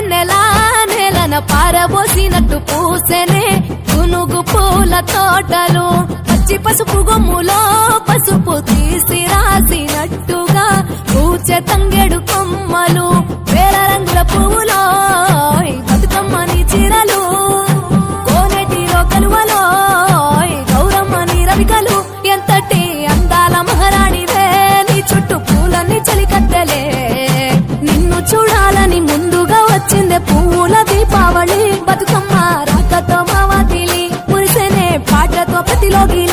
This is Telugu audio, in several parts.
వెన్నెలా నేలన పారబోసినట్టు పూసెనే గునుగు పూల తోటలు పచ్చి పసుపు గొమ్ములో పసుపు తీసి రాసినట్టుగా పూచె తంగెడు కొమ్మలు వేల రంగుల పువ్వులో బతుకమ్మని చీరలు కోనేటిలో కలువలో గౌరమ్మని రవికలు ఎంతటి అందాల మహారాణివే నీ చుట్టూ పూలన్నీ చలికత్తెలే నిన్ను చూడాలని ముందుగా వచ్చిందే పువ్వుల దీపావళి బతుకమ్మ రాకతో మావాతిలి మురిసెనే పాటతో ప్రతిలోగిలి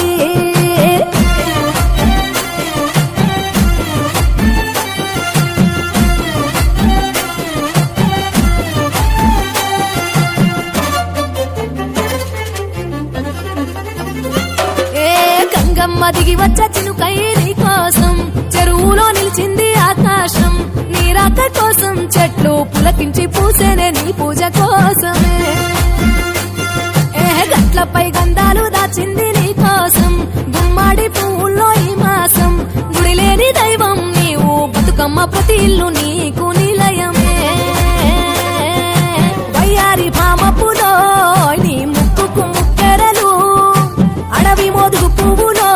గంగమ్మ దిగి వచ్చ చినుకై నీ కోసం చెరువులో నిలిచింది ఆకాశం నీ రాక కోసం చెట్లు పులకించి పూసేనే నీ పూజ కోసమే గట్లపై గంధాలు దాచింది నీ కోసం గుమ్మాడి పువ్వుల్లో ఈ మాసం గుడి లేని దైవం నీవు బతుకమ్మ ప్రతి ఇల్లు నీకు నిలయమే వయ్యారి భామపులో నీ ముక్కుకు ముక్కెరలు అడవి మోదుగు పువ్వులో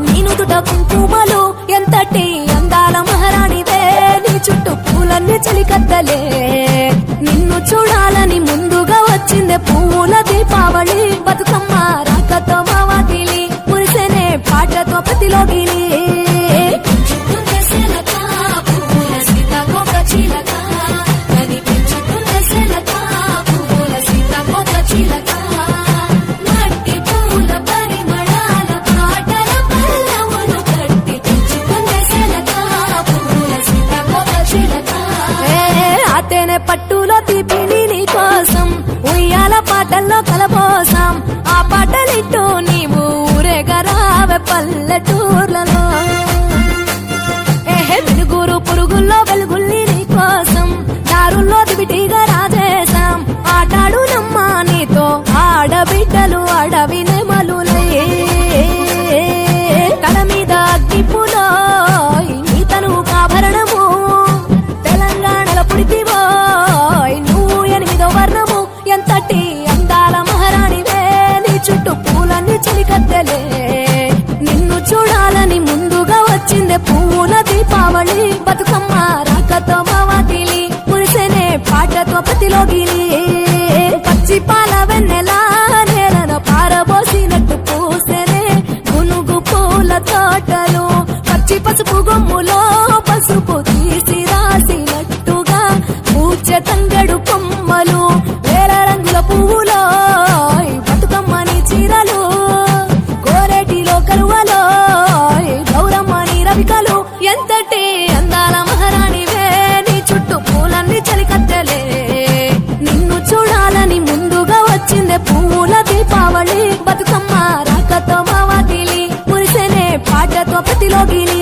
నీనుదుట కుంకుమలు ఎంతటి అందాల మహారాణివే నీ చుట్టూ పూలన్నీ చలికత్తలే నిన్ను చూడాలని ముందుగా వచ్చిందే పువ్వుల దీపావళి బతుకమ్మ రాకతో మావాతిలి మురిసెనే పాటతో ప్రతిలోగిలి పట్టులో తీపిని నీ కోసం ఉయ్యాల పాటల్లో కలబోసాం ఆ పాటలిట్టు నీవు ఊరేగరావే పల్లెటూర్లలో వెలుగురు పురుగుల్లో వెలుగుల్ని నీ కోసం దారుల్లో దివిటిగా రాజేశాం ఆటాడు నమ్మా నీతో ఆడబిడ్డలు అడవి నెమలులే తల మీద అగ్గిపులో నీ తను ఆభరణము తెలంగాణలో పుడితివో నువ్వు 8వ వర్ణము ఎంతటి అందాల మహారాణివే నీ చుట్టూ పూలన్నీ చలికత్తెలే నిన్ను చూడాలని ముందుగా వచ్చిందే పువ్వుల దీపావళి బతుకమ్మ రాకతో మావాతిలి మురిసెనే పాటతో ప్రతిలోగిలి పచ్చి పాల వెన్నెలా నేలన పారబోసినట్టు పూసెనే గునుగు పూల తోటలు పచ్చి పసుపు గొమ్ములో పసుపు తీసి రాసినట్టుగా పూచె తంగెడు కొమ్మలు వేల రంగుల పువ్వులో బతుకమ్మని చీరలు కోరేటిలో కలువలో గౌరమ్మని రవికలు ఎంతటి అందాల మహారాణివే నీ చుట్టూ పూలన్నీ చలికత్తెలే నిన్ను చూడాలని ముందుగా వచ్చిందే పువ్వుల దీపావళి బతుకమ్మ రాకతో మావాతిలి మురిసెనే పాటతో ప్రతిలోగిలి